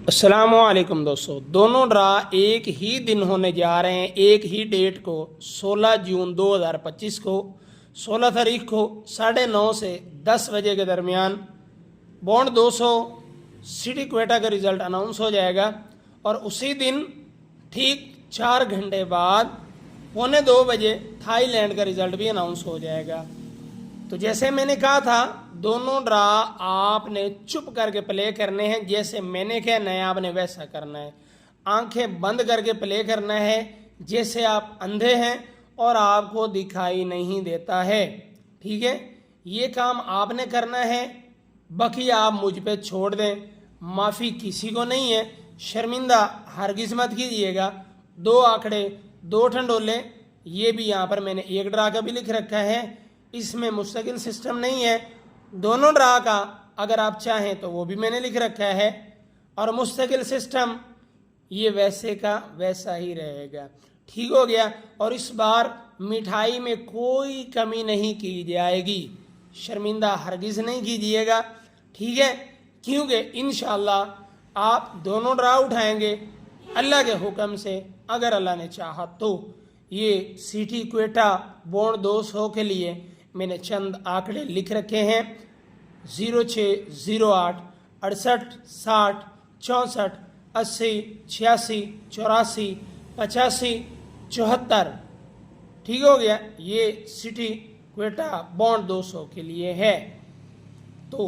السلام علیکم دوستو، دونوں ڈرا ایک ہی دن ہونے جا رہے ہیں، ایک ہی ڈیٹ کو 16 جون 2025 کو 16 تاریخ کو 9:30 سے 10 بجے کے درمیان بونڈ 200 سٹی کوئٹہ کا رزلٹ اناؤنس ہو جائے گا، اور اسی دن ٹھیک 4 گھنٹے بعد 1:45 بجے تھائی لینڈ کا رزلٹ بھی اناؤنس ہو جائے گا۔ تو جیسے میں نے کہا تھا، دونوں ڈرا آپ نے چپ کر کے پلے کرنے ہیں، جیسے میں نے کہنا ہے آپ نے ویسا کرنا ہے۔ آنکھیں بند کر کے پلے کرنا ہے جیسے آپ اندھے ہیں اور آپ کو دکھائی نہیں دیتا ہے، ٹھیک ہے؟ یہ کام آپ نے کرنا ہے، باقی آپ مجھ پہ چھوڑ دیں، معافی کسی کو نہیں ہے۔ شرمندہ ہرگز مت کیجیے گا۔ 2 آنکڑے 2 ٹھنڈولے، یہ بھی یہاں پر میں نے ایک ڈرا کا بھی لکھ رکھا ہے، اس میں مستقل سسٹم نہیں ہے۔ دونوں ڈرا کا اگر آپ چاہیں تو وہ بھی میں نے لکھ رکھا ہے، اور مستقل سسٹم یہ ویسے کا ویسا ہی رہے گا، ٹھیک ہو گیا؟ اور اس بار مٹھائی میں کوئی کمی نہیں کی جائے گی، شرمندہ ہرگز نہیں کیجیے گا، ٹھیک ہے؟ کیونکہ انشاءاللہ آپ دونوں ڈرا اٹھائیں گے اللہ کے حکم سے، اگر اللہ نے چاہا تو۔ یہ سٹی کوئٹہ بونڈ 200 کے لیے میں نے چند آنکڑے لکھ رکھے ہیں: 0608 68 60 64 80 86 84 85 74، ٹھیک ہو گیا؟ یہ سٹی کوئٹہ بونڈ 200 کے لیے ہے۔ تو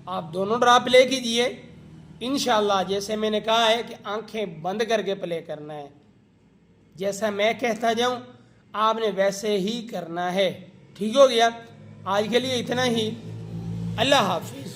آپ دونوں ڈرا پلے کیجئے انشاءاللہ، جیسے میں نے کہا ہے کہ آنکھیں بند کر کے پلے کرنا ہے، جیسا میں کہتا جاؤں آپ نے ویسے ہی کرنا ہے، ٹھیک ہو گیا؟ آج کے لیے اتنا ہی، اللہ حافظ۔